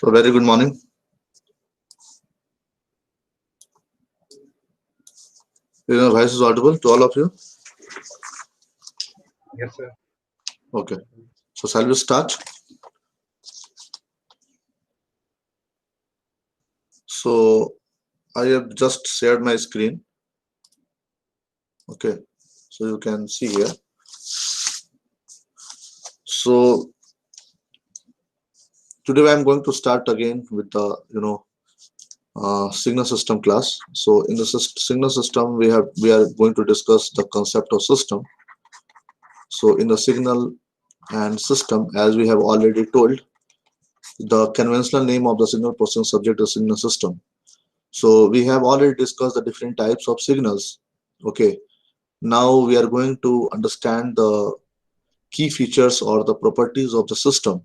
So very good morning. Your voice is audible to all of you. Yes, sir. Okay. So shall we start? So I have just shared my screen. Okay. So you can see here. So today I am going to start again with the signal system class. So in the signal system we are going to discuss the concept of system. So in the signal and system, as we have already told, the conventional name of the signal processing subject is signal system. So we have already discussed the different types of signals. Okay. Now we are going to understand the key features or the properties of the system.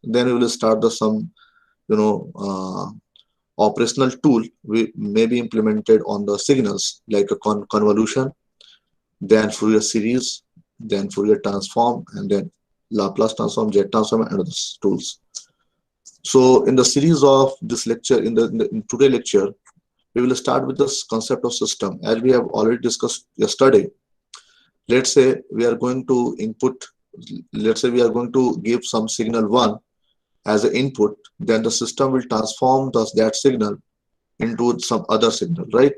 Then we will start the some you know uh, operational tool we may be implemented on the signals like a convolution, then Fourier series, then Fourier transform, and then Laplace transform, jet transform, and other tools. So in the series of this lecture, in today lecture, we will start with this concept of system. As we have already discussed yesterday, let's say we are going to input, let's say we are going to give some signal 1 as an input, then the system will transform that signal into some other signal, right?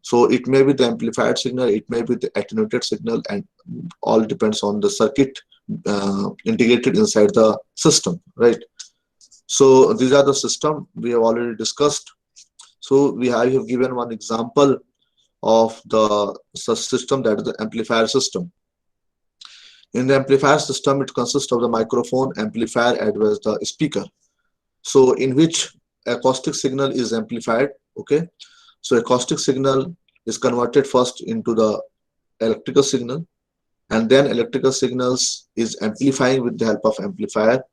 So it may be the amplified signal, it may be the attenuated signal, and all depends on the circuit integrated inside the system, right? So these are the system we have already discussed. So I have given one example of the system, that is the amplifier system. In the amplifier system, it consists of the microphone, amplifier, as well as the speaker. So in which acoustic signal is amplified. Okay, so acoustic signal is converted first into the electrical signal, and then electrical signals is amplifying with the help of amplifier,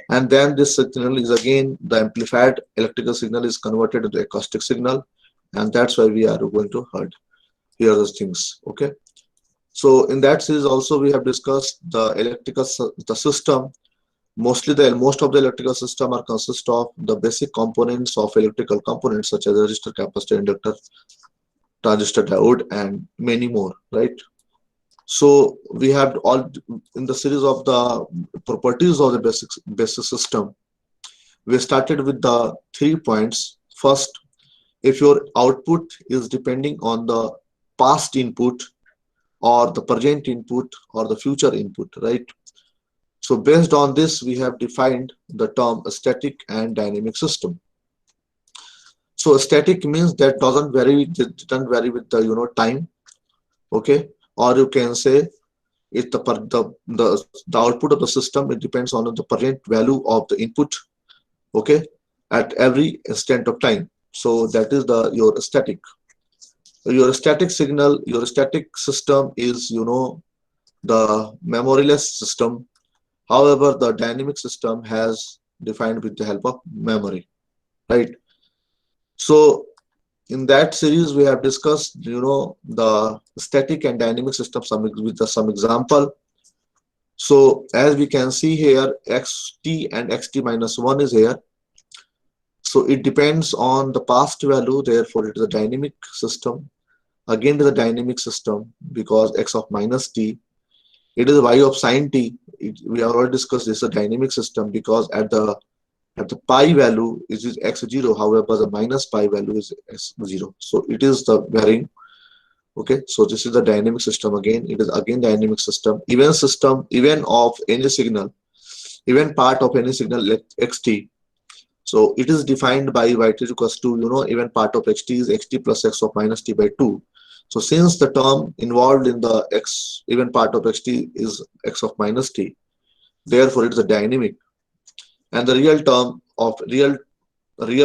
and then this signal is again the amplified electrical signal is converted into acoustic signal, and that's why we are going to hear those things. Okay, so in that series also we have discussed the the system. Most of the electrical system are consist of the basic components of electrical components such as resistor, capacitor, inductor, transistor, diode, and many more, right? So we have all in the series of the properties of the basic system. We started with the 3 points. First, if your output is depending on the past input or the present input or the future input, right? So based on this, we have defined the term static and dynamic system. So static means that doesn't vary with the time. Okay, or you can say it the output of the system, it depends on the present value of the input. Okay, at every instant of time. So that is your static. Your static signal, your static system is the memoryless system. However, the dynamic system has defined with the help of memory, right? So in that series we have discussed the static and dynamic system with some example. So as we can see here, xt and xt minus 1 is here. So it depends on the past value, therefore it is a dynamic system. Again, it is a dynamic system because x of minus t, it is y of sine t. We have already discussed this is a dynamic system because at the pi value is x0, however the minus pi value is x0. So it is the varying. Okay, so this is the dynamic system. Again, it is again dynamic system. Even of any signal, even part of any signal like xt. So it is defined by y is equals to even part of xt is xt plus x of minus t by 2. So since the term involved in the x even part of xt is x of minus t, therefore it is a dynamic, and the real term of real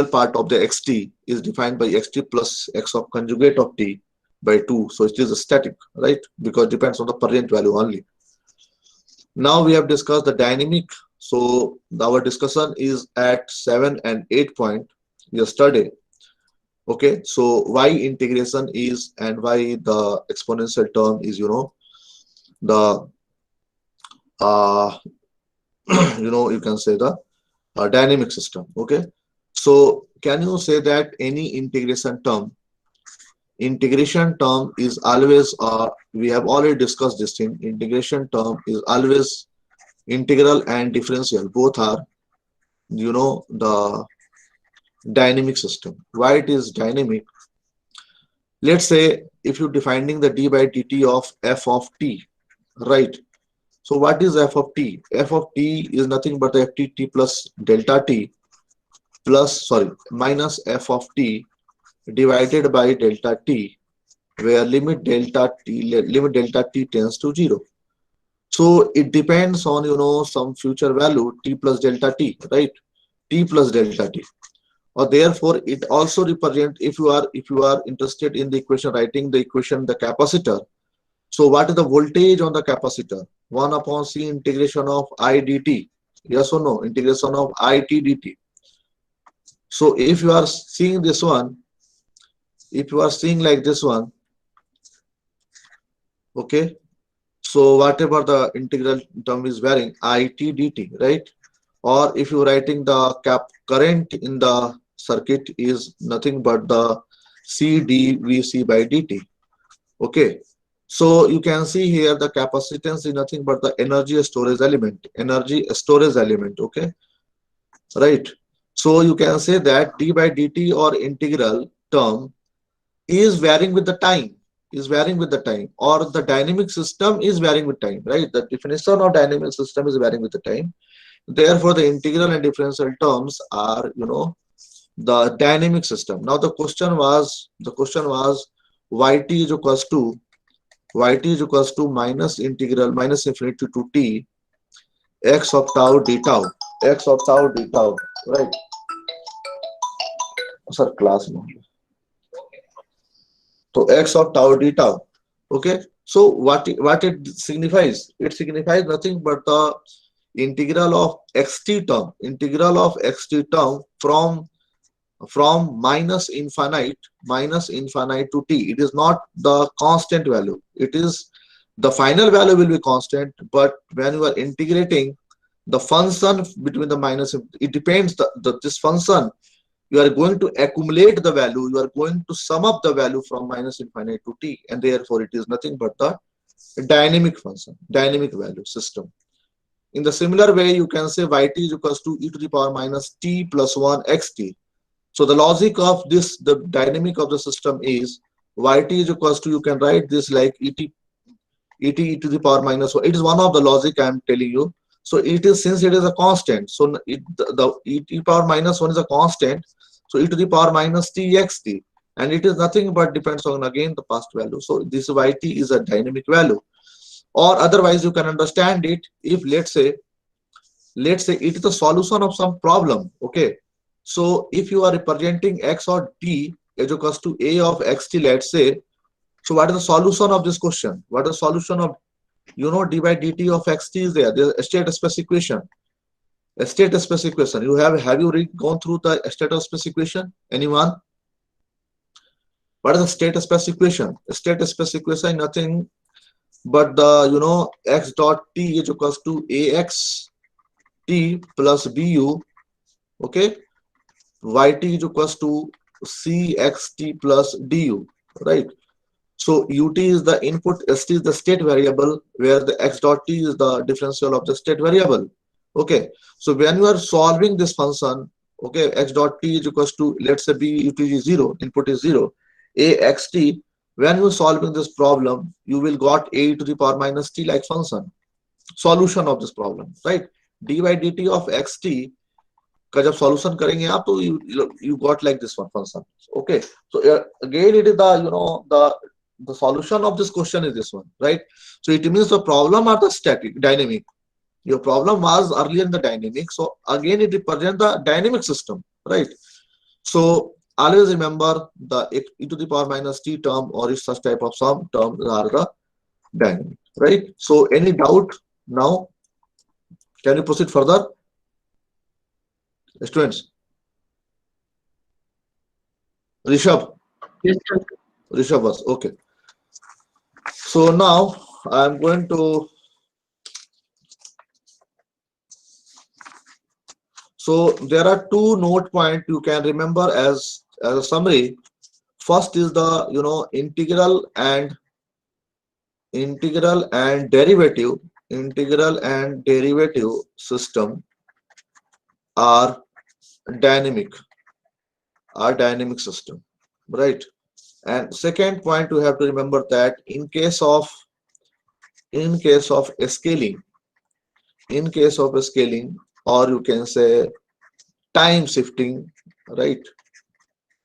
part of the xt is defined by xt plus x of conjugate of t by 2. So it is a static, right? Because it depends on the present value only. Now we have discussed the dynamic. So our discussion is at 7 and 8 point yesterday. Okay, so why integration is and why the exponential term is the you can say the a dynamic system. Okay, so can you say that any integration term is always we have already discussed this thing. Integration term is always integral and differential, both are, the dynamic system. Why it is dynamic? Let's say if you're defining the d by dt of f of t, right? So what is f of t? F of t is nothing but the ft plus delta t plus, sorry, minus f of t divided by delta t, where limit delta t tends to 0. So it depends on, some future value t plus delta t, right? T plus delta t. Or therefore it also represent, if you are interested in the equation, writing the equation, the capacitor. So what is the voltage on the capacitor? 1 upon c integration of I dt. Yes or no? Integration of I t dt. So if you are seeing this one, if you are seeing like this one, okay, so whatever the integral term is varying, I t dt, right? Or if you're writing the current in the circuit is nothing but the C dVc by dt. Okay, so you can see here the capacitance is nothing but the energy storage element. Okay, right? So you can say that d by dt or integral term is varying with the time, or the dynamic system is varying with time, right? The definition of dynamic system is varying with the time. Therefore, the integral and differential terms are, the dynamic system. Now the question was yt is equals to minus infinity to t x of tau d tau, right? Sir, class no. So x of tau d tau. Okay. So what it signifies? It signifies nothing but the integral of xt term from minus infinite to t. It is not the constant value. It is the final value will be constant, but when you are integrating the function between the minus, it depends this function, you are going to accumulate the value, you are going to sum up the value from minus infinite to t, and therefore it is nothing but the dynamic function, dynamic value system. In the similar way, you can say yt is equals to e to the power minus t plus 1 xt. So the logic of this, the dynamic of the system is yt is equals to, you can write this like et e to the power minus 1. It is one of the logic I am telling you. So it is, since it is a constant, so the e to the power minus 1 is a constant. So e to the power minus t xt, and it is nothing but depends on again the past value. So this yt is a dynamic value. Or otherwise you can understand it if let's say it is the solution of some problem. Okay, so if you are representing x or t is equals to a of xt, let's say, so what is the solution of this question? What is the solution of, d by dt of xt is there? There's a state space equation. A state space equation. Have you gone through the state space equation? Anyone? What is the state space equation? A state space equation is nothing but the, x dot t is equals to ax t plus bu. Okay, yt is equals to cxt plus du, right? So ut is the input, st is the state variable, where the x dot t is the differential of the state variable. Okay, so when you are solving this function, okay, x dot t is equals to, let's say b ut is 0, input is 0, a x t. When you are solving this problem, you will got a to the power minus t like function. Solution of this problem, right? d by dt of xt का जब solution करेंगे आप, तो you got like this one function. Okay, so again it is the, the solution of this question is this one, right? So it means the problem are the static, dynamic. Your problem was earlier in the dynamic, so again it represents the dynamic system, right? So always remember the e to the power minus t term or such type of some terms are the dynamic, right? So any doubt now? Can you proceed further, students? Rishabh, Yes, sir. Rishabh was okay. So now I'm going to, So there are two note point you can remember as a summary. First is the integral and derivative system are dynamic dynamic system, right? And second point, you have to remember that in case of scaling, or you can say time shifting, right?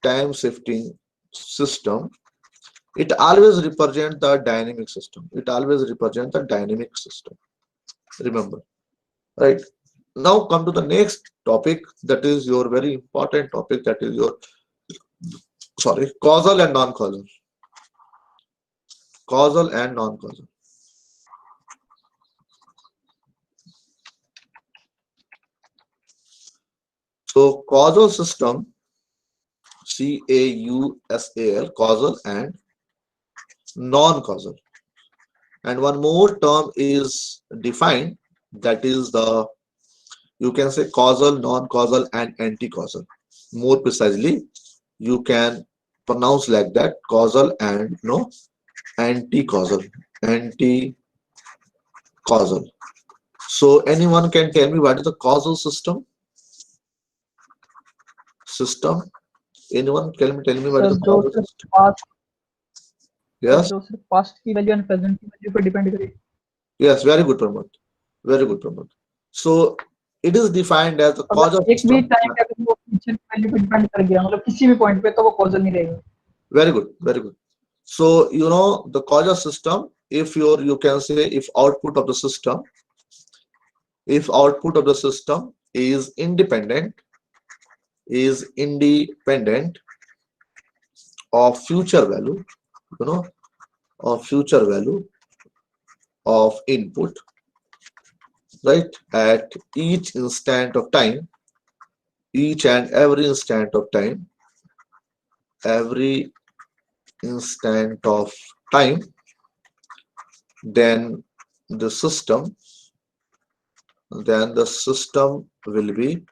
Time shifting system, it always represent the dynamic system. It always represent the dynamic system. Remember, right? Now come to the next topic, that is your very important topic, that is your causal and non-causal. Causal and non-causal. So causal system, CAUSAL, causal and non-causal. And one more term is defined, that is the, you can say, causal, non-causal and anti-causal. More precisely, you can pronounce like that, causal and no anti-causal. Anti-causal. So anyone can tell me what is the causal system? Anyone tell me what is sir the जो causal सिर्फ system? Past sir Yes, जो सिर्फ past की value and present की value पर depend करे yes, very good, Pramod. Very good, Pramod. So it is defined as the causal अगर एक भी system. टाइम पे अगर वो फ्यूचर की वैल्यू पे डिपेंड कर गया मतलब किसी भी पॉइंट पे तो वो कॉजल नहीं रहेगा Very good, very good. So the causal system, if you can say, if output of the system is independent of future value, you know, of future value of input, right, at each instant of time, each and every instant of time, every instant of time, then the system will be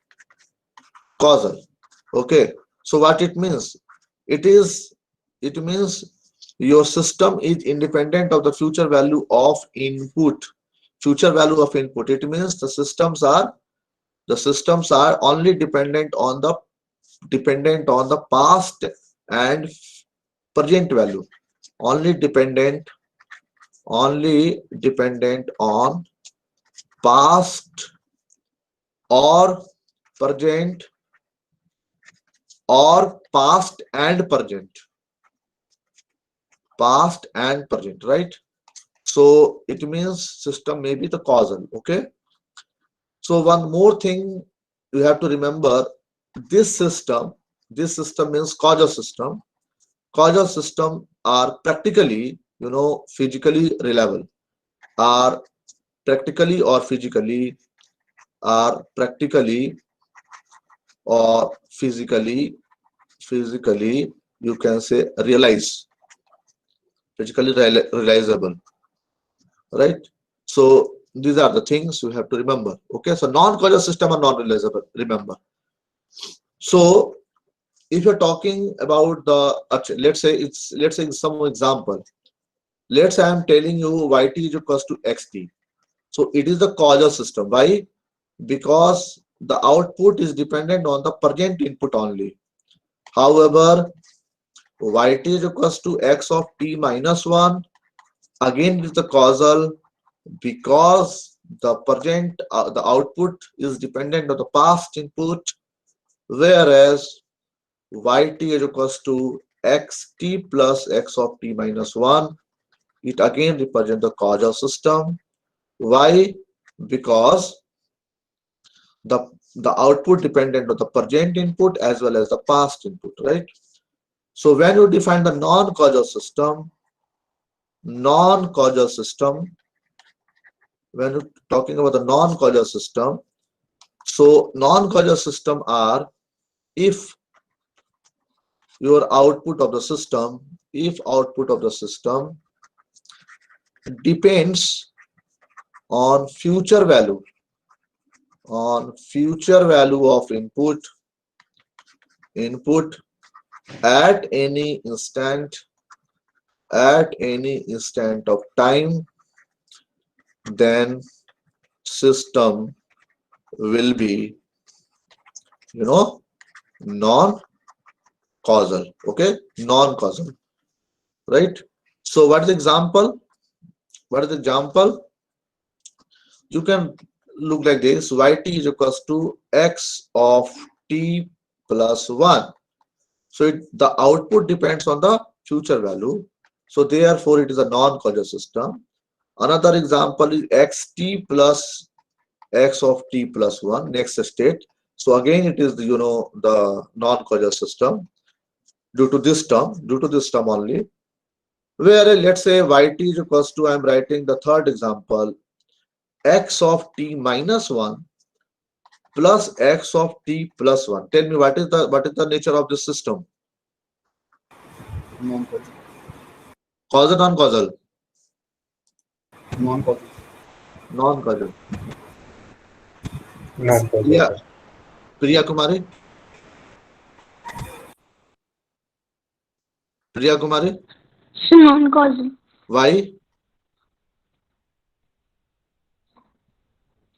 causal. Okay, so what it means? It means your system is independent of the future value of input. Future value of input, it means the systems are only dependent on the past and present value. Only dependent on past or present, or past and present, right? So it means system may be the causal. Okay, so one more thing you have to remember, this system means causal system. Causal system are practically, physically reliable, are practically or physically, are practically or physically, you can say, physically realizable, right? So these are the things you have to remember. Okay, so non-causal system are non-realizable, remember. So if you're talking about let's say some example, let's say I'm telling you yt is equals to xt. So it is the causal system. Why? Because the output is dependent on the present input only. However, yt is equals to x of t minus 1, again it is the causal, because the output is dependent on the past input, whereas yt is equals to xt plus x of t minus 1, it again represents the causal system. Why? Because the output dependent on the present input as well as the past input, right? So when you define the non-causal system, when you're talking about the non-causal system, so non-causal system are, if output of the system depends on future value on future value of input at any instant of time, then system will be, you know, non-causal. Okay, non-causal, right? So what is the example? You can look like this: yt is equals to x of t plus 1. So the output depends on the future value. So therefore it is a non-causal system. Another example is xt plus x of t plus 1, next state. So again it is the, the non-causal system due to this term only. Where let's say yt is equals to, I am writing the third example, x of t minus 1 plus x of t plus 1. Tell me what is the nature of this system? Non-causal. Causal, non-causal? Non-causal. Non-causal. Non-causal. Priya Kumari? Priya Kumari? So non-causal. Why?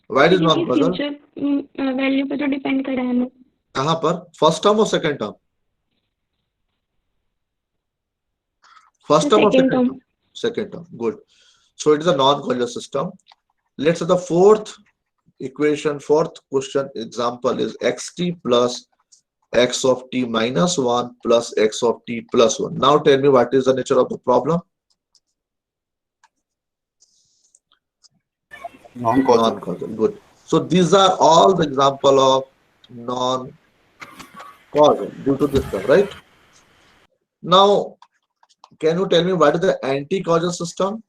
Why it is क्योंकि non-causal? Future value पे तो depend कर रहा है हमें. कहाँ पर? First term और second term? First term or Second second term. term? Second term. Good. So it is a non-causal system. Let's say the fourth question example is xt plus x of t minus 1 plus x of t plus 1. Now tell me what is the nature of the problem? Non-causal. Non-causal. Good. So these are all the example of non-causal due to this term, right? Now, can you tell me what is the anti-causal system?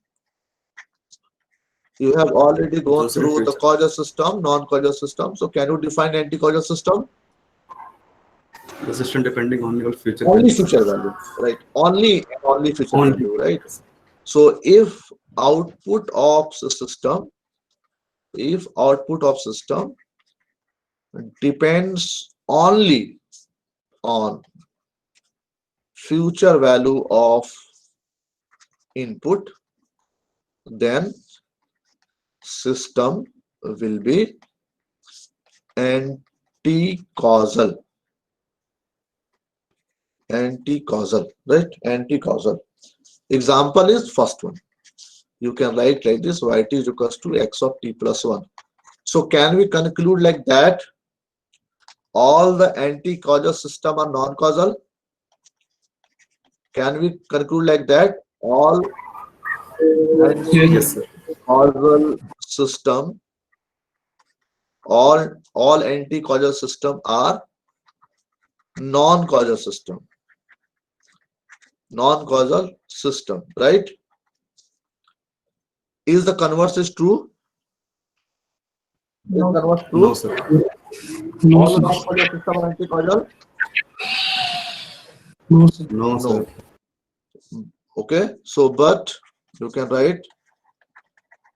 You have already gone through the causal system, non-causal system. So can you define anti-causal system? The system depending only on future Only value. future value, right? Only future Only. value, right? So if output of the system, depends only on future value of input, then system will be anti-causal, right? Anti-causal. Example is first one. You can write like this: yt is equals to x of t plus 1. So can we conclude like that all the anti-causal system are non-causal? Can we conclude like that all Yes, sir. causal system, all anti-causal system are non-causal system, right? Is the converse is true? Is the converse true? No, sir. All the non-causal system are anti-causal? No, sir. No. Okay, so but you can write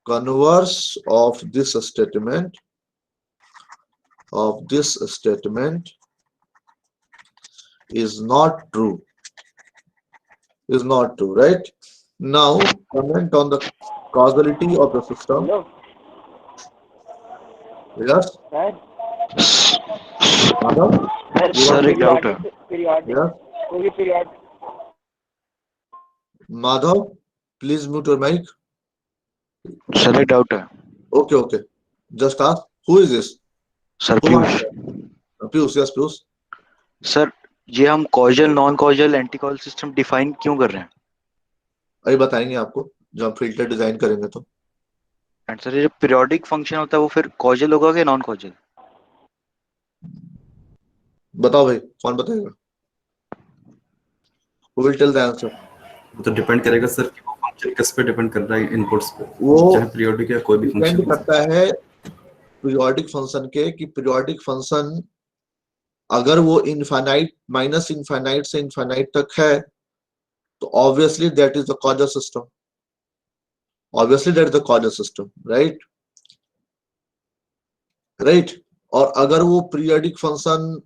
converse of this statement is not true. Right? Now comment on the causality of the system. Hello. Yes. Sir. Madhav? Sir, एक doubt है. periodic. Yes. कोई periodic. Madhav, please mute your mic. Sir, एक doubt है. Okay. Just ask. Who is this? Sir, Who Piyush. asked? Piyush, yes, Piyush. Sir ये हम causal non causal anti causal system define क्यों कर रहे हैं? अभी बताएंगे आपको जब हम फिल्टर डिजाइन करेंगे तो. एंड सर ये जो पीरियोडिक फंक्शन होता है वो फिर कॉजल होगा कि नॉन कॉजल? बताओ भाई, कौन बताएगा? Who will tell the answer? वो तो डिपेंड करेगा सर कि वो फंक्शन किस पे डिपेंड कर रहा है, इनपुट्स पे. वो चाहे पीरियोडिक या कोई भी डिपेंड फंक्शन. करता है पीरियोडिक फंक्शन के कि पीरियोडिक फंक्शन अगर वो इनफाइनाइट माइनस इनफाइनाइट से इनफाइनाइट तक है तो obviously that is the causal system. Obviously that is the causal system, right? Right. और अगर वो पीरियोडिक फंक्शन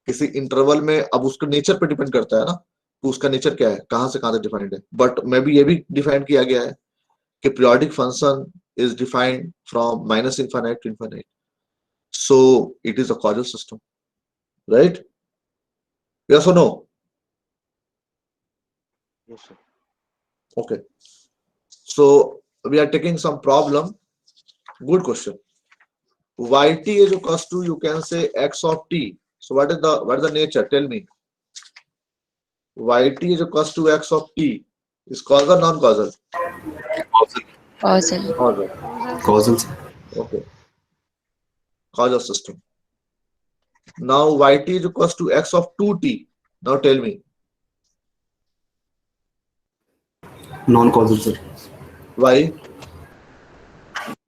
किसी इंटरवल में, अब उसका नेचर पे डिपेंड करता है ना, तो उसका नेचर क्या है, कहां से कहां तक डिफाइंड है। बट मे बी ये भी डिफाइन किया गया है कि periodic function is defined from minus infinite to infinite, so it is a causal system, right? Yes और no? Yes, sir. Okay, so we are taking some problem. Good question. Yt is equals to, you can say, x of t. So what is the nature? Tell me. Yt is equals to x of t. Is causal or non-causal? causal Causal. Causal. causal sir. Okay. Causal system. Now Yt is equals to x of 2t. Now tell me. non causal sir. Why?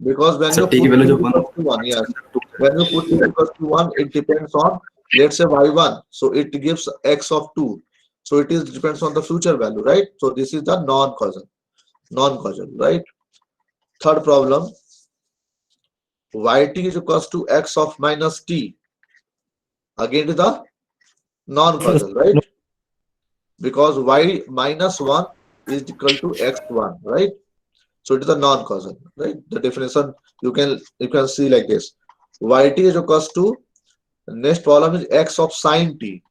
Because when Sir, you t की put value t जो equals to 1, yes. When you put t equals to 1, it depends on, let's say, y1. So it gives x of 2. So it is depends on the future value, right? So this is the non-causal. Non-causal, right? Third problem. Yt is equals to x of minus t. Again, it is the non-causal, right? Because y minus 1 is equal to x1, right? So it is a non-causal, right? The definition you can see like this. Yt is equals to, next problem is x of sine t.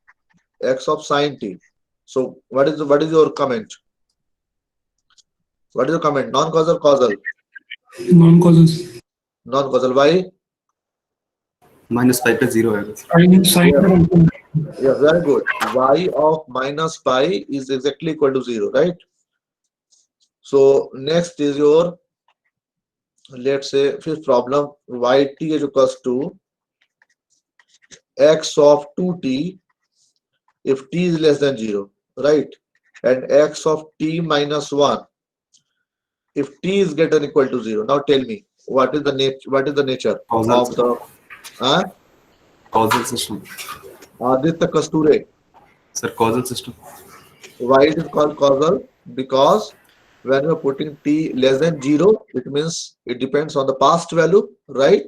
X of sine t. So what is your comment? What is your comment? Non-causal, causal? Non-causal. Non-causal. Why? minus pi पे 0 आएगा sir. Sine. Yeah, very good. Y of minus pi is exactly equal to 0, right? So next is your, let's say, fifth problem. Yt is equals to x of 2t if t is less than 0, right? And x of t minus 1 if t is greater than equal to 0. Now tell me, what is the nature Causal of the causal system Aditya Kasture? sir. causal system. Why it is called causal? Because when you are putting t less than 0, it means it depends on the past value, right?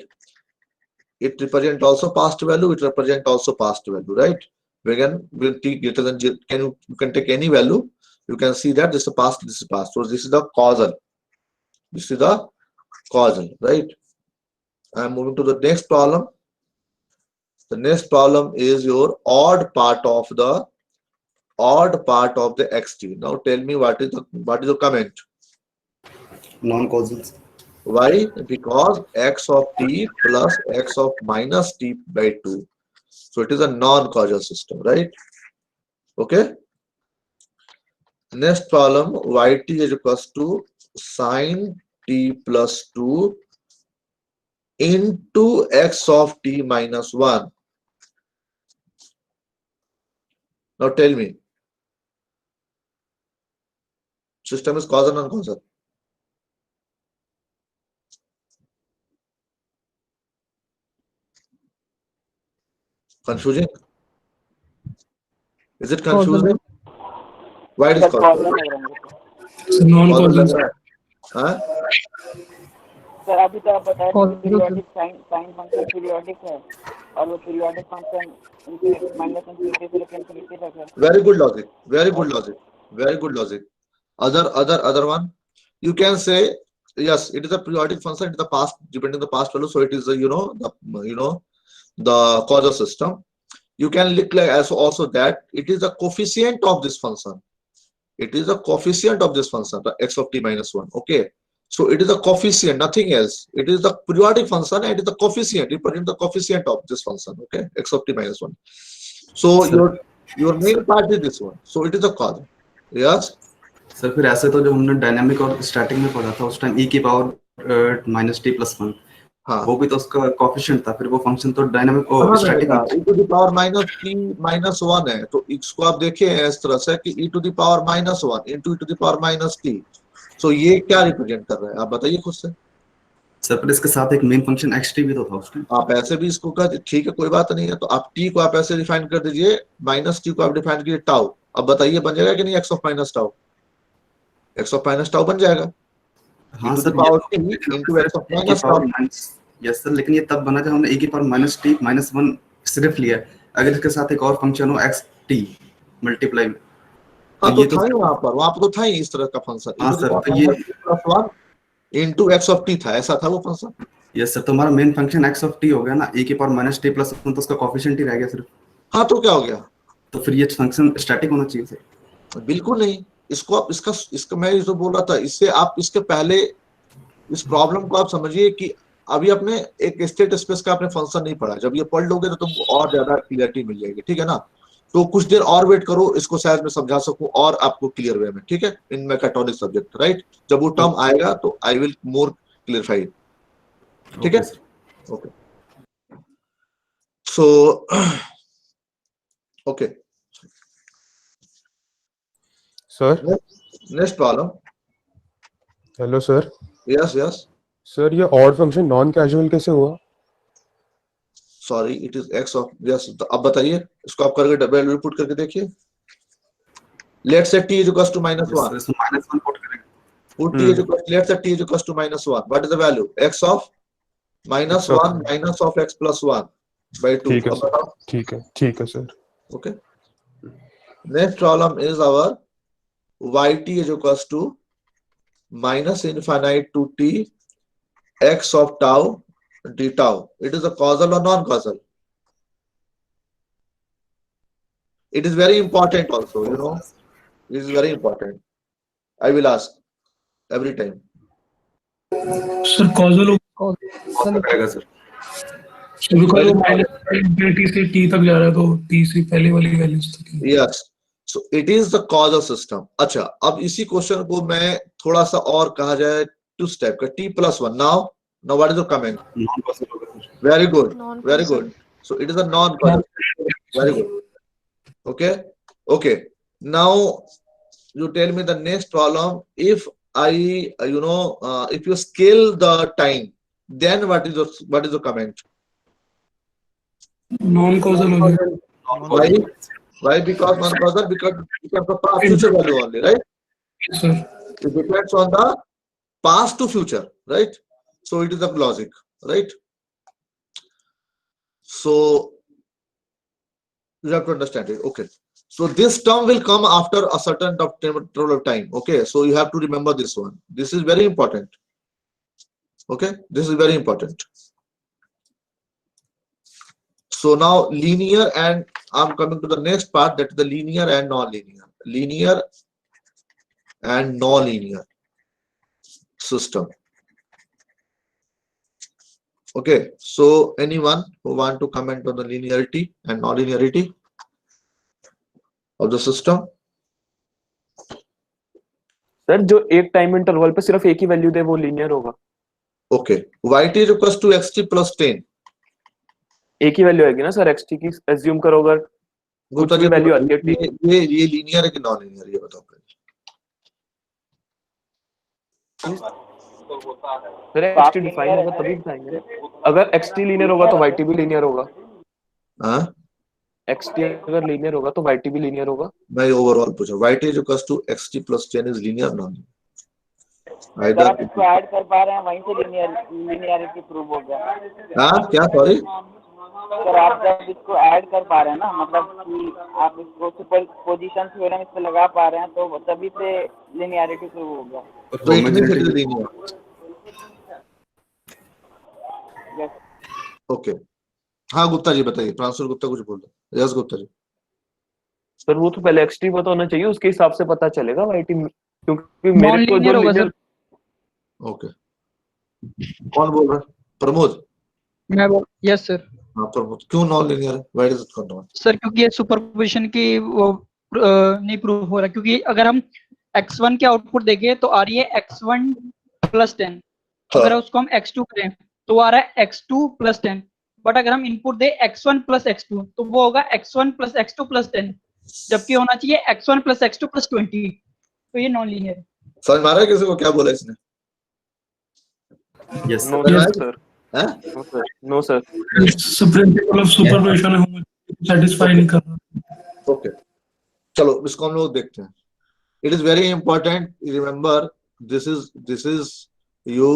It represent also past value, it represent also past value, right? When t greater than 0, you can take any value, you can see that this is past, this is past. So this is the causal. This is the causal, right? I am moving to the next problem. The next problem is your odd part of the xt. Now tell me, what is your comment? non causal. Why? Because x of t plus x of minus t by 2. So it is a non-causal system, right? Okay. Next problem, yt is equals to sine t plus 2 into x of t minus 1. Now tell me, system is causal or non-causal? Confusing? Is it confusing? Why it is causal? It's a non-causal. Causal, हाँ? Sir अभी तो आप बताए Causal, periodic sine function periodic है और वो periodic function minus infinity से लेकर इंफिनिटी तक है. Very good logic. Very good logic. Very good logic. Other one, you can say yes, it is a periodic function in the past, depending on the past value. So it is the causal system. You can look like as also that it is the coefficient of this function. It is the coefficient of this function, the x of t minus 1. Okay. So it is a coefficient, nothing else. It is the periodic function and it is the coefficient. It represents the coefficient of this function. Okay, x of t minus 1. So Sir. your main part is this one. So it is a cause. Yes. Sir फिर ऐसे तो जो हमने dynamic और static में पढ़ा था उस टाइम e की पावर माइनस टी प्लस 1, हाँ. वो भी तो उसका कोफिशिएंट था, फिर वो फंक्शन तो डायनामिक कहाँ और स्टैटिक रहेगा? e to the power minus t minus 1 है, तो इसको आप देखिए इस तरह से कि e to the power minus 1 into e to the power minus t. So ये क्या रिप्रेजेंट कर रहा है, आप बताइए खुद से. सर पर इसके साथ एक मेन फंक्शन xt भी तो था उस टाइम. आप ऐसे भी इसको कर, ठीक है, कोई बात नहीं है. तो आप t को आप ऐसे डिफाइन कर दीजिए, माइनस t को आप डिफाइन कीजिए टाउ. अब बताइए बन जाएगा कि नहीं x of minus tau? x of minus tau बन जाएगा. हाँ e to sir, the power t into x of minus tau. Yes sir, लेकिन ये तब बना जब हमने e की पावर माइनस टी माइनस 1 सिर्फ लिया है। अगर इसके साथ एक और फंक्शन हो एक्स टी मल्टीप्लाई में, हाँ तो तो ये तो था ही वहां पर तो था ही इस तरह का फंक्शन। हाँ सर, तो ये plus one into x of T था, ऐसा था वो फंक्शन। यस सर, तो हमारा main function x of T हो गया ना, e की पावर माइनस टी प्लस 1, तो उसका कोफिशिएंट ही रह गया सिर्फ। हाँ तो क्या हो गया? तो फिर ये फंक्शन स्टैटिक होना चाहिए सर। बिल्कुल नहीं। इसको आप इसका मैं जो बोल रहा था, इससे आप इसके पहले इस प्रॉब्लम को आप समझिए कि अभी आपने एक स्टेट स्पेस का आपने फंक्शन नहीं पढ़ा। जब ये पढ़ लोगे तो तुमको और ज्यादा क्लियरिटी मिल जाएगी, ठीक है ना? तो कुछ देर और वेट करो, इसको शायद मैं समझा सकूं और आपको क्लियर वे में, ठीक है, इन मेकाट्रॉनिक सब्जेक्ट, राइट? जब वो टर्म आएगा तो आई विल मोर क्लियरफाई, ठीक है? Okay, so okay, sir next problem. Hello sir. Yes yes, sir ये ऑड फंक्शन नॉन कैजुअल कैसे हुआ? Sorry it is x of, yes. अब बताइए, इसको आप करके वैल्यू पुट करके देखिए। Let's say t is equals to minus 1. इसमें माइनस 1 पुट करेंगे। Put t is equals, let's say t is equals to minus 1. What is the value? X of minus 1 minus of x plus 1 by 2. ठीक है अब sir, बताओ। ठीक है sir. Okay. Next problem is our yt is equals to minus infinite to t x of tau d tau. It is a causal or non-causal? It is very important also, you know. It is very important. I will ask every time. Sir causal रहेगा sir. Because वो minus से T तक जा रहा है, तो T से पहले वाली वैल्यूज तक ही। Yes. So it is the causal system. अच्छा, अब इसी क्वेश्चन को मैं थोड़ा सा और कहा जाए टू स्टेप का t plus 1. Now what is your comment? Non-causal होगा sir. Very good. Very good. So it is a non-causal. Very good. Okay. Okay. Now you tell me the next problem. If I, if you scale the time, then what is your comment? Non causal हो गया Why? Why? Because non-causal, because of past future value only, right? Sir. It depends on the past to future, right? So it is a logic, right? So you have to understand it. Okay. So this term will come after a certain interval of time. Okay. So you have to remember this one. This is very important. Okay. This is very important. So now linear, and I'm coming to the next part, that is the linear and non-linear. Linear and non-linear system. Okay. So anyone who want to comment on the linearity and non-linearity of the system? Sir जो एक time interval पे सिर्फ एक ही value दे वो linear होगा। Okay. Yt is equals to xt plus 10. एक ही value आएगी ना सर एक्सटी की, एज्यूम करो अगर कुछ भी वैल्यू आती है टी। ये लीनियर है कि नॉन लीनियर, ये बताओ पहले। सर एक्सटी डिफाइन होगा तभी बताएंगे। अगर एक्सटी लीनियर होगा तो वाईटी भी लीनियर होगा। हाँ, एक्सटी अगर लीनियर होगा तो वाईटी भी लीनियर होगा। मैं ओवरऑल पूछा। Yt is equals to xt plus 10 is linear or non? अगर आप इसको ऐड कर पा रहे हैं वहीं से लिनियरिटी प्रूव हो गया। हाँ क्या, सॉरी? सर आप जब इसको ऐड कर पा रहे हैं ना, मतलब कि आप इसको सुपरपोजिशन थ्योरम इस पे लगा पा रहे हैं, तो तभी से लिनियरिटी प्रूव हो गया। तो it means it is linear. Yes okay. हाँ गुप्ता जी बताइए, ट्रांसफर गुप्ता कुछ बोल रहे। यस गुप्ता जी। सर वो तो पहले एक्सटी पता होना चाहिए, उसके हिसाब से पता चलेगा वाईटी, क्योंकि मेरे को जो नॉन-लीनियर होगा लीनियर। ओके, कौन बोल रहा है? प्रमोद? मैं बोल, यस सर। हाँ प्रमोद, क्यों नॉन लीनियर है? Why does it not? Sir क्योंकि ये सुपरपोजिशन की वो नहीं प्रूव हो रहा, क्योंकि अगर हम x1 के आउटपुट देखें तो आ रही है x1 प्लस 10, अगर उसको हम x2 करें तो आ रहा है x2 प्लस 10, बट अगर हम इनपुट दे x1 प्लस x2 तो वो होगा x1 प्लस x2 प्लस 10, जबकि होना चाहिए x1 प्लस x2 प्लस 20। तो ये नॉन लीनियर है। समझ में आ रहा है किसी को क्या बोला इसने? Yes no sir. Sir, no sir. Principle of superposition है, सेटिस्फाई नहीं कर रहा। ओके, चलो इसको हम लोग देखते हैं। It is very important. Remember, this is you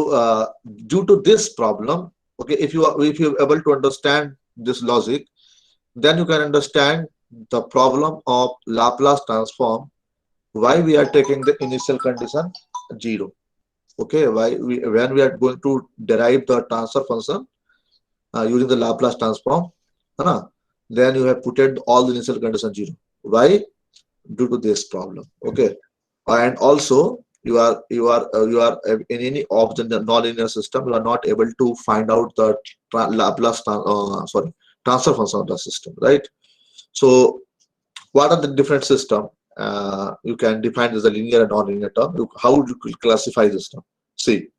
due to this problem. Okay, if you are able to understand this logic, then you can understand the problem of Laplace transform, why we are taking the initial condition 0. Okay, when we are going to derive the transfer function using the Laplace transform, then you have put all the initial condition 0. Why? Due to this problem. Okay, and also you are in any of the nonlinear system, you are not able to find out the transfer function of the system, right? So what are the different system? You can define as a linear and nonlinear term. How would you classify this term? See,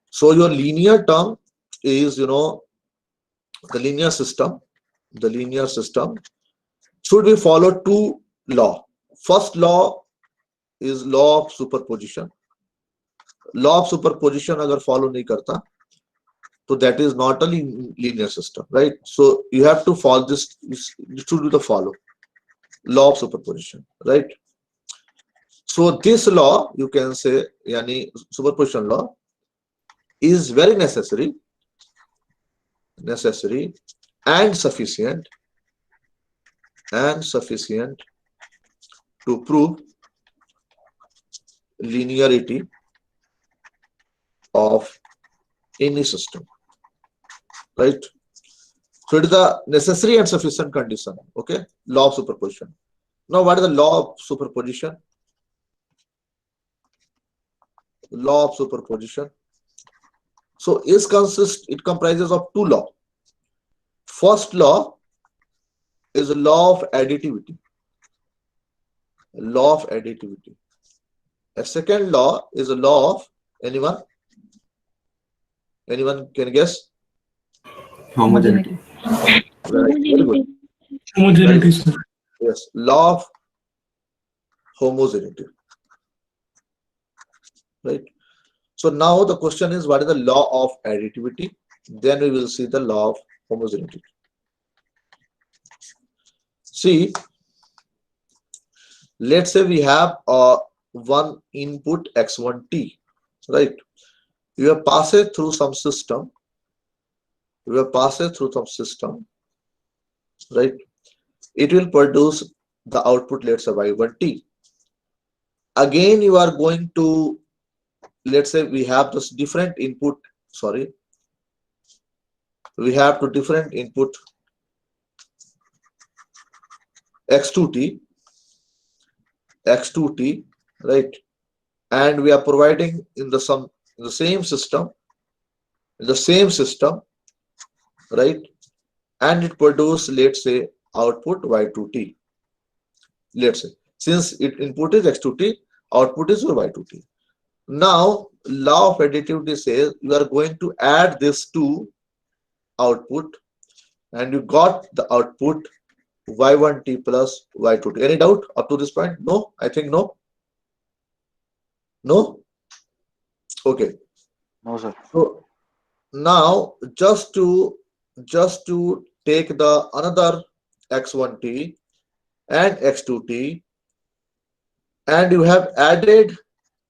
so your linear term is, the linear system. The linear system should we follow two law. First law is law of superposition. Law of superposition agar follow nahi karta, so that is not a linear system, right? So you have to follow this. You should do the follow law of superposition, right? So this law, you can say, yani superposition law, is very necessary and sufficient to prove linearity of any system, right? So it is the necessary and sufficient condition. Okay, law of superposition. Now what is the law of superposition? Law of superposition. So it comprises of two laws. First law is a law of additivity. Law of additivity. A second law is a law of anyone can guess? Homogeneity. Right. Very good. Homogeneity, sir. Yes, law of homogeneity. Right. So now the question is, what is the law of additivity? Then we will see the law of homogeneity. See, let's say we have one input x1t, right? You have passed it through some system. Right? It will produce the output, let's say y1t. Again, you are going to, let's say we have this different input, we have to different input x2t, right? And we are providing in the same system, right? And it produce, let's say, output y2t. Let's say, since input is x2t, output is y2t. Now, law of additivity says you are going to add this to output, and you got the output y1t plus y2t. Any doubt up to this point? No, I think no. No. Okay. No, sir. So now just to take the another x1t and x2t, and you have added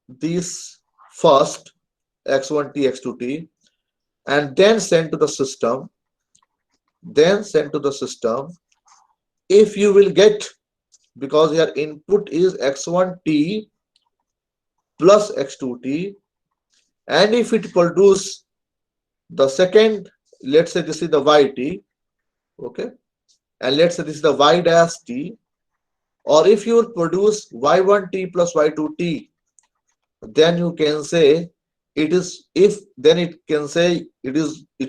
this first x1t, x2t, and then send to the system. If you will get, because your input is x1t plus x2t, and if it produce the second, let's say this is the yt, okay, and let's say this is the y dash t, or if you produce y1t plus y2t, then you can say it is, it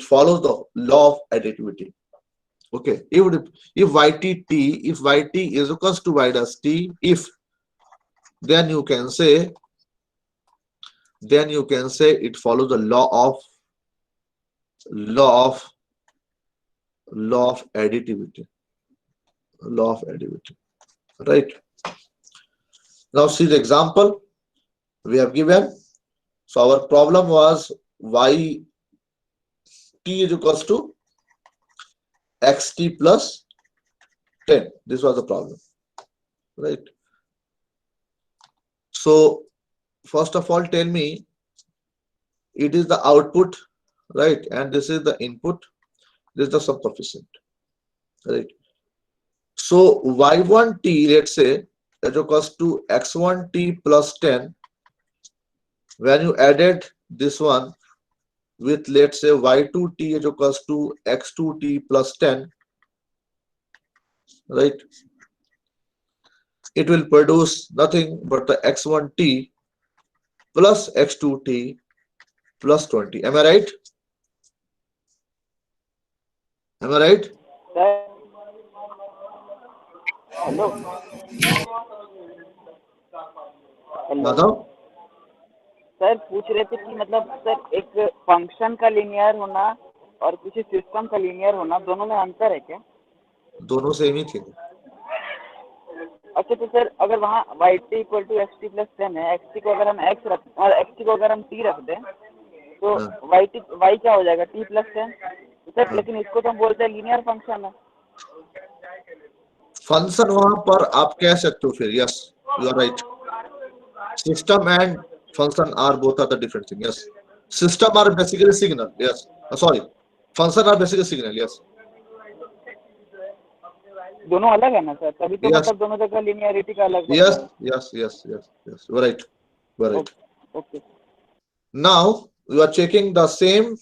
follows the law of additivity. Okay, if yt is equals to y dash t, then you can say it follows the law of additivity. Right. Now see the example we have given. So our problem was y t is equals to xt plus 10. This was the problem, right? So first of all, tell me, it is the output, right? And this is the input, this is the some coefficient, right? So y1t, let's say, is equals to x1t plus 10. When you added this one with, let's say, y2t is equals to x2t plus 10, right? It will produce nothing but the x1t plus x2t plus 20. Am I right? Am I right? Sir hello hello Madhav? Sir पूछ रहे थे कि मतलब sir एक function का linear होना और किसी सिस्टम का लीनियर होना दोनों में अंतर है क्या? दोनों सेम ही थे। अच्छा तो सर अगर वहाँ Y T equal to X T plus 10 है, एक्स टी को अगर हम एक्स रख और एक्स टी को अगर हम टी रख दें तो हाँ, वाई क्या हो जाएगा? T plus 10। सर हाँ। लेकिन इसको तो हम बोलते हैं लीनियर फंक्शन है। फंक्शन वहां पर आप कह सकते हो फिर, yes you are right. System and function are both are the different thing. Yes, system are basically signal. Yes, sorry, function are basically signal. Yes, दोनों अलग है ना सर, तभी तो yes, मतलब दोनों जगह लीनियरिटी का अलग yes, बनता है। yes, yes, yes, yes. You are right. You are right. Okay Now you are checking the same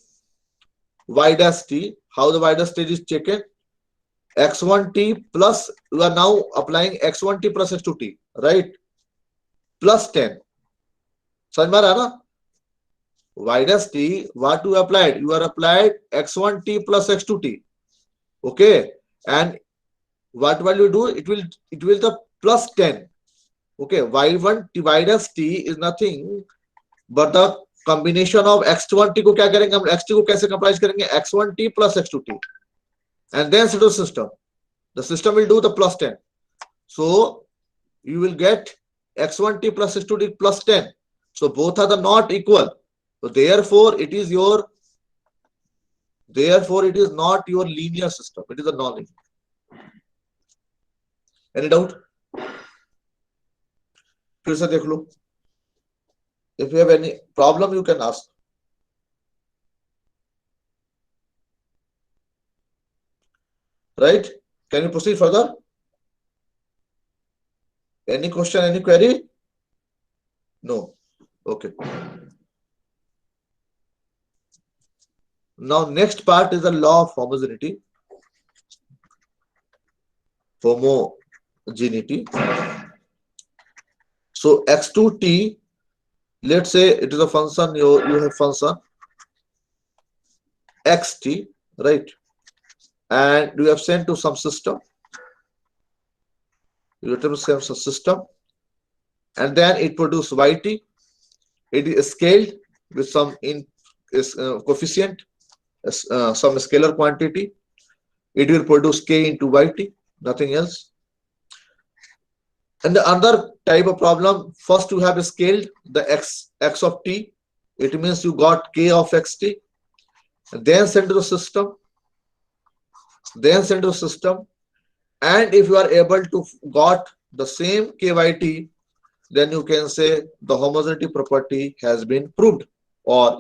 y dash t. How the y dash t is checked? x1t plus, you are now applying x1t plus x2t, right? Plus 10. समझ में आ रहा है ना? Y dash t, what you applied? You are applied x1t plus x2t. Okay, and what will you do? It will the plus 10. Okay, y1 t y dash t is nothing but the combination of x1t को क्या करेंगे हम, xt को कैसे comprise करेंगे? x1t plus x2t, and then set the system. The system will do the plus 10. So you will get x1t plus x2t plus 10. So both are the not equal. So therefore it is your, therefore it is not your linear system. It is a non-linear. Any doubt? फिर से देख लो. If you have any problem, you can ask. Right? Can you proceed further? Any question, any query? No. Okay. Now next part is the law of homogeneity. Homogeneity. So x2t, let's say it is a function, you have function xt, right? And you have sent to some system. You have some system, and then it produces yt. It is scaled with some coefficient, some scalar quantity. It will produce k into yt, nothing else. And the other type of problem, first you have scaled the x of t. It means you got k of xt. Then send to the system. Then send to the system. And if you are able to got the same kyt, then you can say the homogeneity property has been proved, or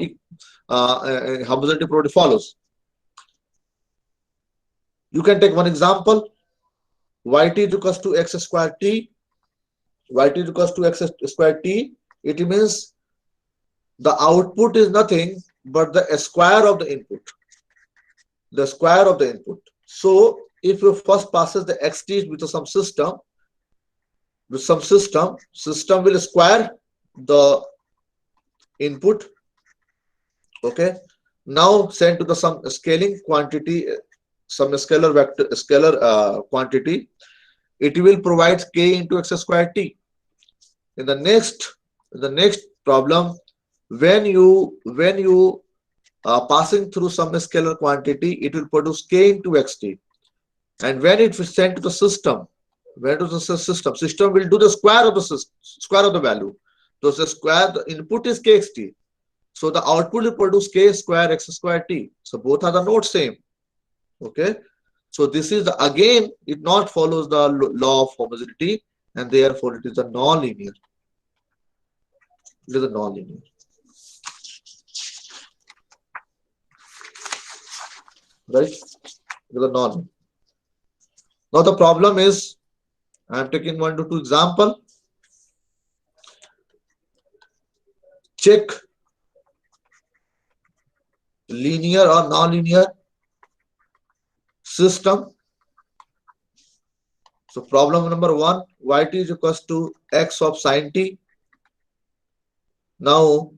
homogeneity property follows. You can take one example. Yt is equals to x square t. Yt is equals to x square t. It means the output is nothing but the square of the input. The square of the input. So if you first passes the xt with some system, system will square the input. Okay. Now send to the some scaling quantity, some scalar vector, scalar quantity. It will provide k into x square t. In the next problem, when you passing through some scalar quantity, it will produce k into xt. And when it is sent to the system, system will do the square of the system, square of the value. So the square, the input is kxt. So the output will produce k square x square t. So both are the not same. Okay. So this is the, again, it not follows the law of homogeneity, and therefore it is a non-linear. It is a non-linear. right? With a non. Now the problem is, I am taking 1 to 2 example. Check linear or non-linear system. So problem number 1, yt is equals to x of sin t. Now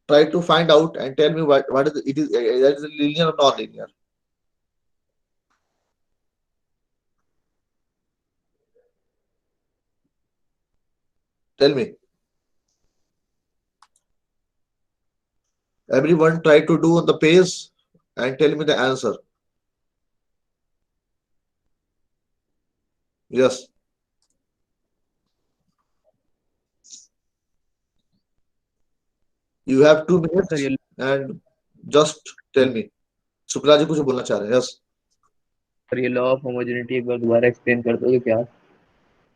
try to find out and tell me what is it is, that is linear or non-linear. Tell me. Everyone try to do on the page and tell me the answer. Yes. You have 2 minutes and just tell me. Shukla ji कुछ बोलना चाह रहे हैं? Yes. Sir ये law of homogeneity एक बार दोबारा explain कर दोगे क्या?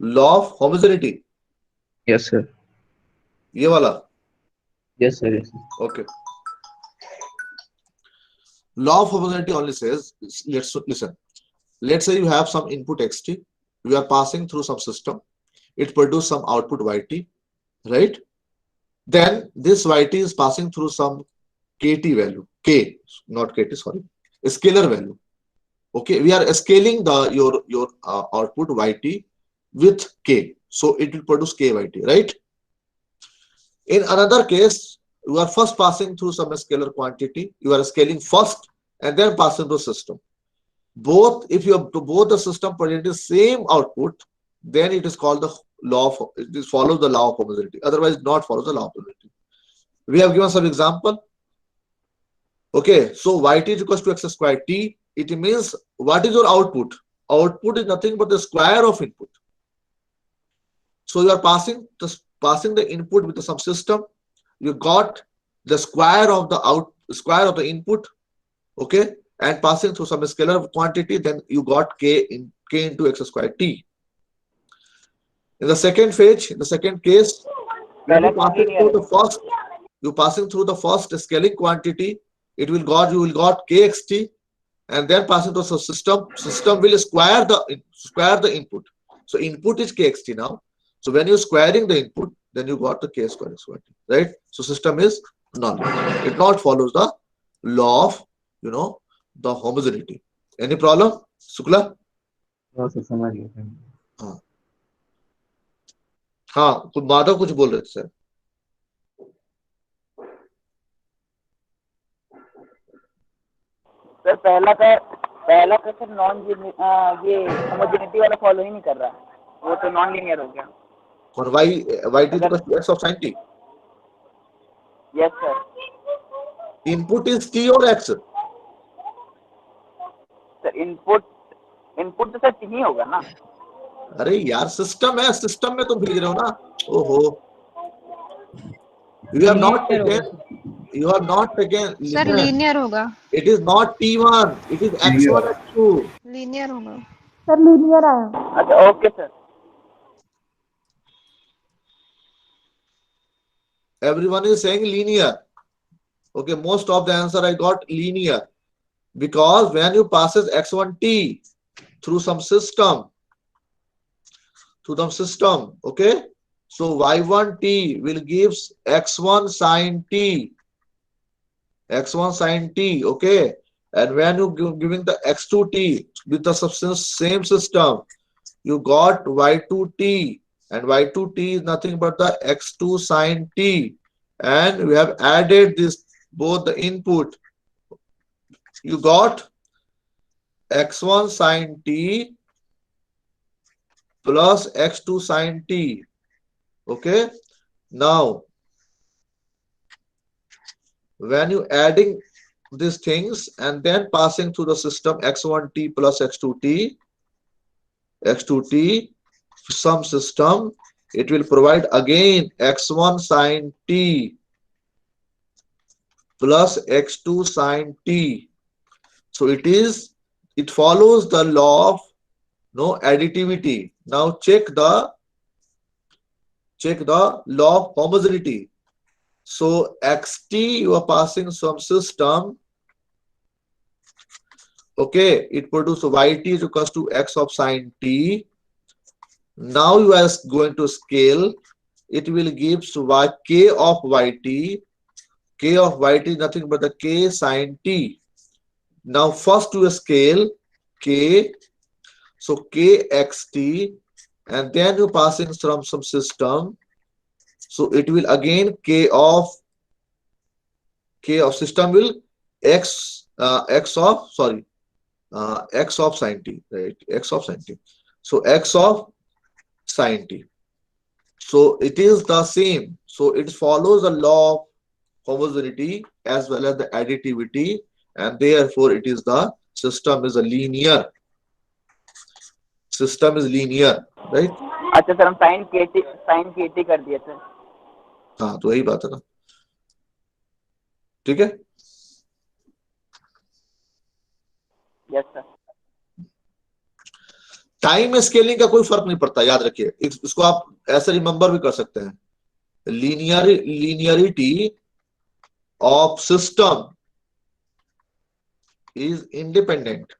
Law of homogeneity. Yes sir. ये वाला. Yes sir. Yes. Okay. Law of homogeneity only says, let's listen. Let's say you have some input xt, you are passing through some system, it produces some output yt, right? Then this yt is passing through some kt value, k, not kt, sorry, a scalar value. Okay, we are scaling the your output yt with k, so it will produce kyt, right? In another case, you are first passing through some scalar quantity, you are scaling first and then passing to system. Both, if you have both the system produce the same output, then it is called the law of, it follows the law of homogeneity. Otherwise, not follows the law of homogeneity. We have given some example. Okay, so yt is equals to x square t. It means what is your output? Output is nothing but the square of input. So you are passing the input with some system. You got the square of the input, okay, and passing through some scalar quantity, then you got k into x square t. In the second phase, in the second case, when you passing through the first scaling quantity, you will got kxt, and then passing to the system will square the input. So input is kxt now. So when you're squaring the input, then you got the k square x square t, right? So system is non-linear. It not follows the law of, the homogeneity. Any problem, Sukla? No, sir, समझ गया. हाँ, कुछ माधव कुछ बोल रहे थे sir. Sir पहला का सर नॉन ये होमोजेनिटी वाला फॉलो ही नहीं कर रहा, वो तो नॉन लीनियर हो गया. और yt is equals to x of sin t. Yes sir. Input is t or x. Sir input तो सर t ही होगा ना. अरे यार सिस्टम है, सिस्टम में तुम भेज रहे हो ना. ओहो, you have not taken sir linear होगा. It is not t1, it is x1 x2. Linear होगा. सर लीनियर आया. अच्छा okay sir. Everyone is saying linear. Okay, most of the answer I got linear, because when you passes x1 t through some system, okay, so y1 t will gives x1 sin t, okay, and when you giving the x2 t with the same system, you got y2 t, and y2 t is nothing but the x2 sin t, and we have added this both the input. You got x1 sin t plus x2 sin t. Okay, now when you adding these things and then passing through the system x1 t plus x2 t, some system, it will provide again x1 sin t plus x2 sin t. So it follows the law of additivity. Now check the law of homogeneity. So xt, you are passing some system Okay, it produces yt is equals to x of sine t. Now you are going to scale. It will give y k of yt. K of yt is nothing but the k sine t. Now first you scale k, so k xt, and then you passing from some system. So it will again k of system will x x of sine t, right? X of sine t. So x of sine t. So it is the same. So it follows the law of homogeneity as well as the additivity, and therefore it is the system is a linear. System is linear, right? अच्छा sir, हम sign के T कर दिए sir. हाँ, तो यही बात है ना. ठीक है. Yes sir. टाइम स्केलिंग का कोई फर्क नहीं पड़ता, याद रखिए. इसको आप ऐसे रिमेंबर भी कर सकते हैं. Linearity of system is independent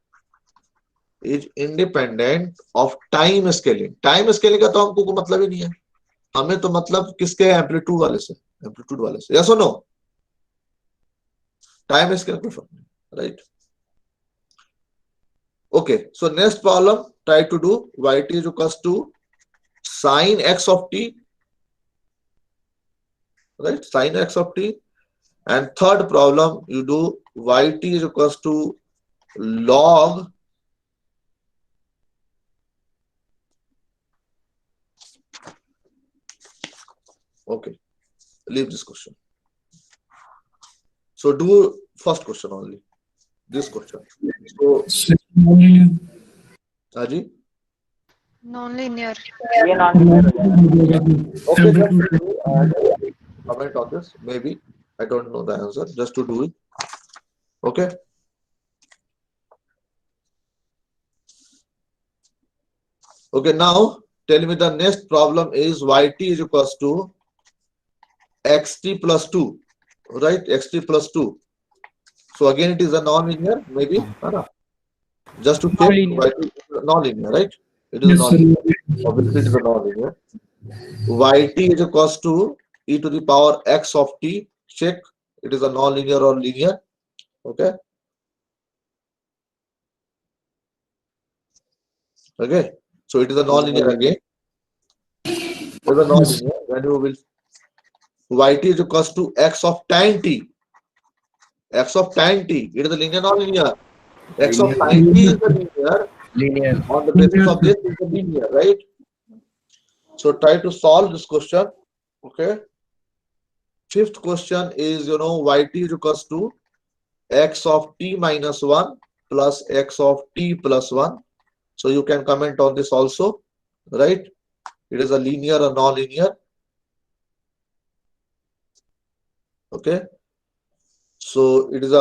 of time scaling. Time scaling का तो हमको कोई मतलब ही नहीं है. हमें तो मतलब किसके एम्पलीट्यूड वाले से. यस और नो? टाइम स्केल कोई फर्क नहीं, right? Okay, so next problem, try to do yt is equals to sine x of t, right? Sine x of t. And third problem, you do yt is equals to log okay, leave this question. So do first question only, this question. So Haji? Non-linear. ये non linear हो जाएगा. Okay, just to do comment on this. Maybe I don't know the answer. Just to do it. Okay. Okay. Now tell me the next problem is yt is equals to xt plus 2, right? Xt plus 2. So again, it is a non-linear. Maybe. Just to check. Non-linear. Yt is non-linear, right? It is Yes, sir. non-linear. Obviously, it is a non-linear. Yt is equals to e to the power x of t. Check. It is a non-linear or linear. Okay. Okay. So it is a non-linear again. It is a non-linear. When you will yt is equals to x of tan t. X of tan t. It is a linear, non-linear. X of sin t is a linear. On the basis of this is a linear, right? So try to solve this question. Okay. Fifth question is, yt is equals to x of t minus 1 plus x of t plus 1. So you can comment on this also, right? It is a linear or non-linear. Okay. So it is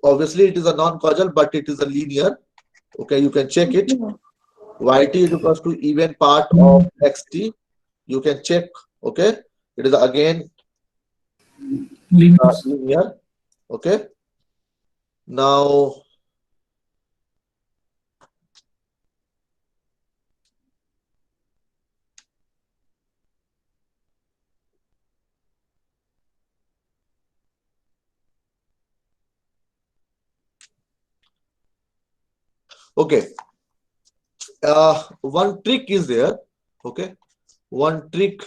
obviously it is a non-causal, but it is a linear. Okay, you can check it. Yt is equals to even part of xt. You can check. Okay, it is again linear. Okay. Now okay. One trick is there. Okay, one trick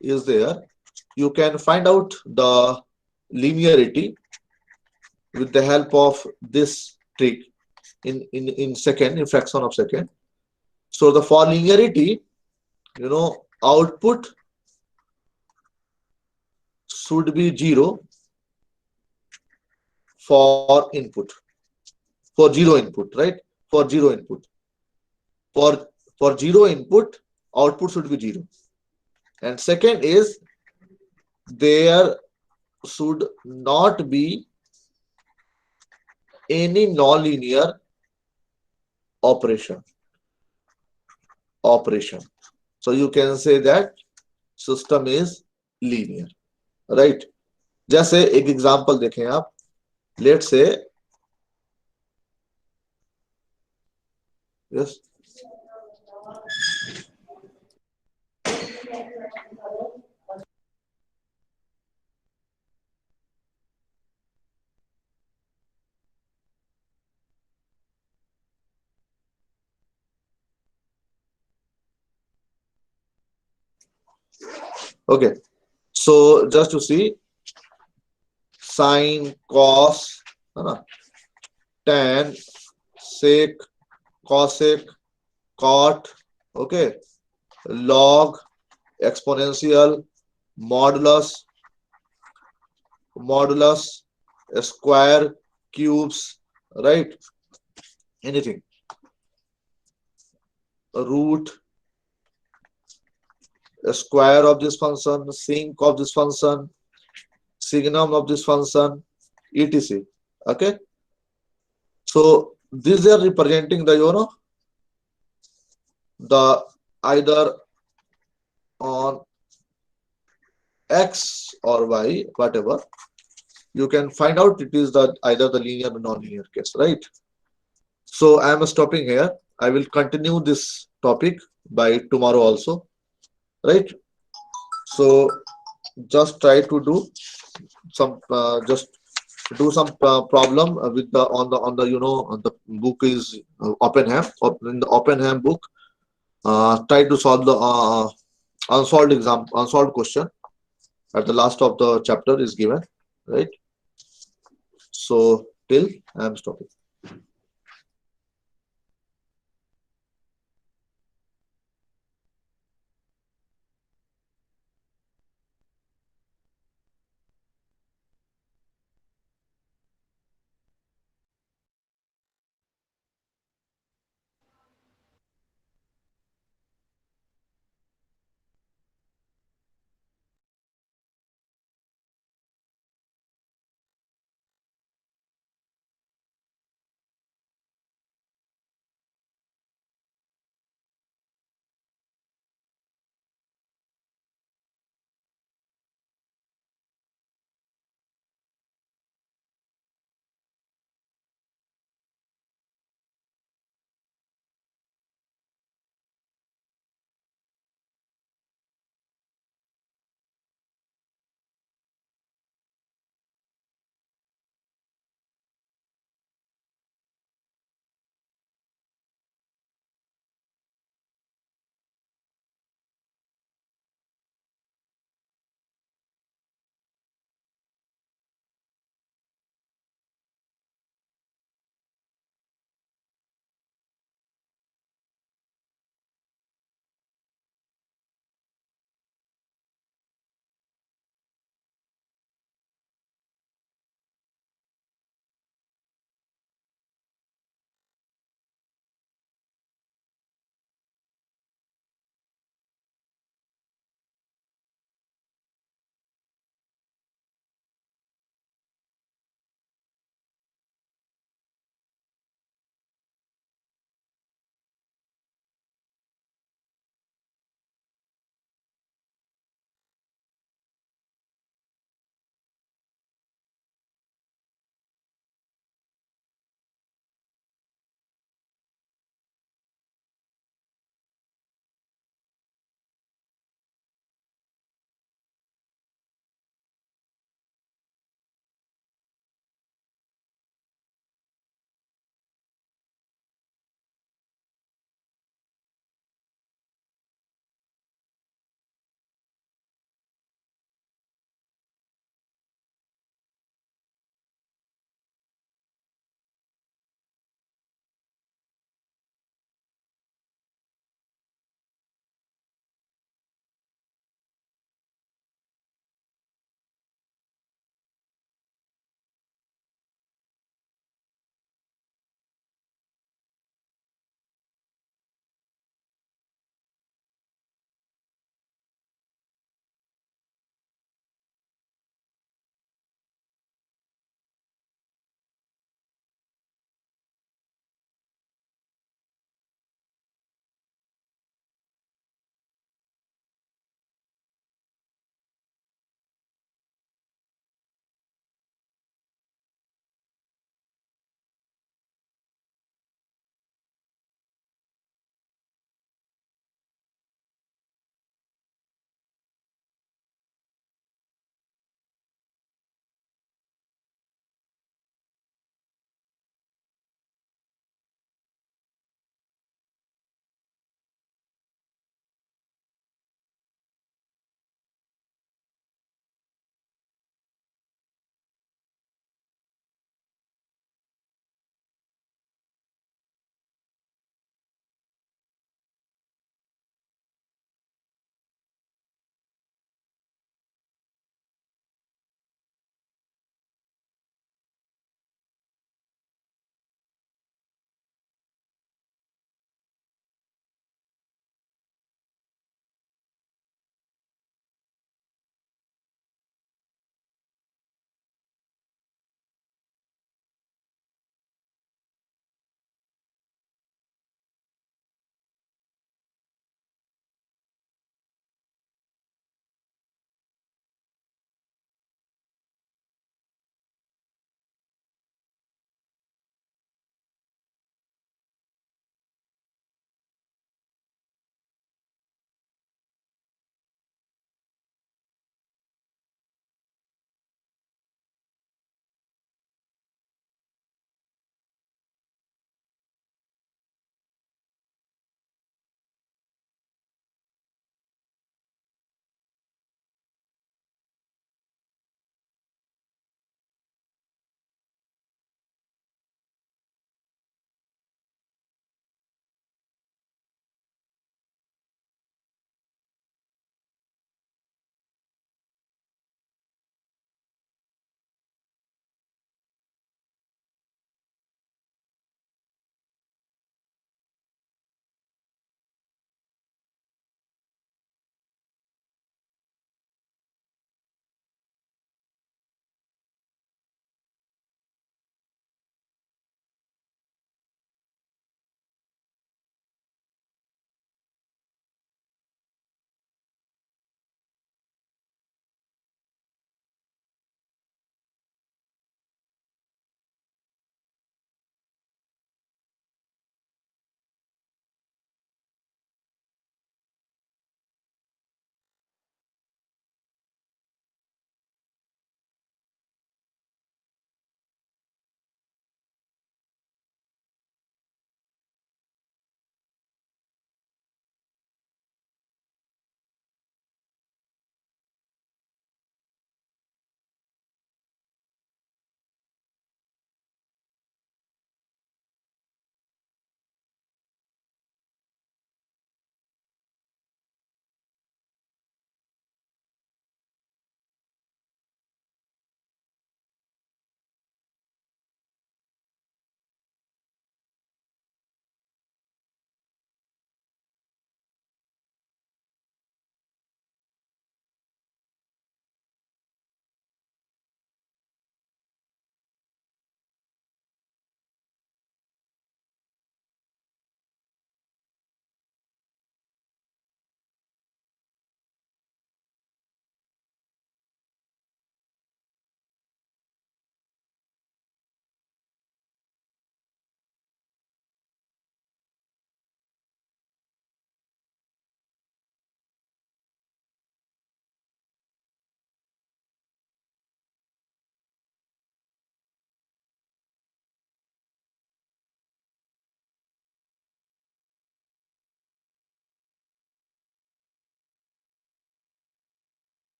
is there. You can find out the linearity with the help of this trick in fraction of second. So the for linearity, output should be 0 for input. For 0 input, right? For 0 input. For 0 input, output should be 0. And second is there should not be any nonlinear operation. So you can say that system is linear, right? जैसे एक example देखें आप. Let's say Yes. Okay. So just to see, sine, cos, है ना, tan, sec, cosec, cot, okay, log, exponential, modulus, modulus, square, cubes, right? Anything. Root, square of this function, sink of this function, signum of this function, etc. Okay. So these are representing the, you know, the either on x or y, whatever. You can find out it is the either the linear or non-linear case, right? So I am stopping here. I will continue this topic by tomorrow also, right? So just try to do some just do some problem with the on the, you know, on the book is Oppenheim. In the Oppenheim book, try to solve the unsolved question at the last of the chapter is given, right? So till I am stopping.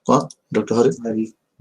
कौन? Doctor Hari?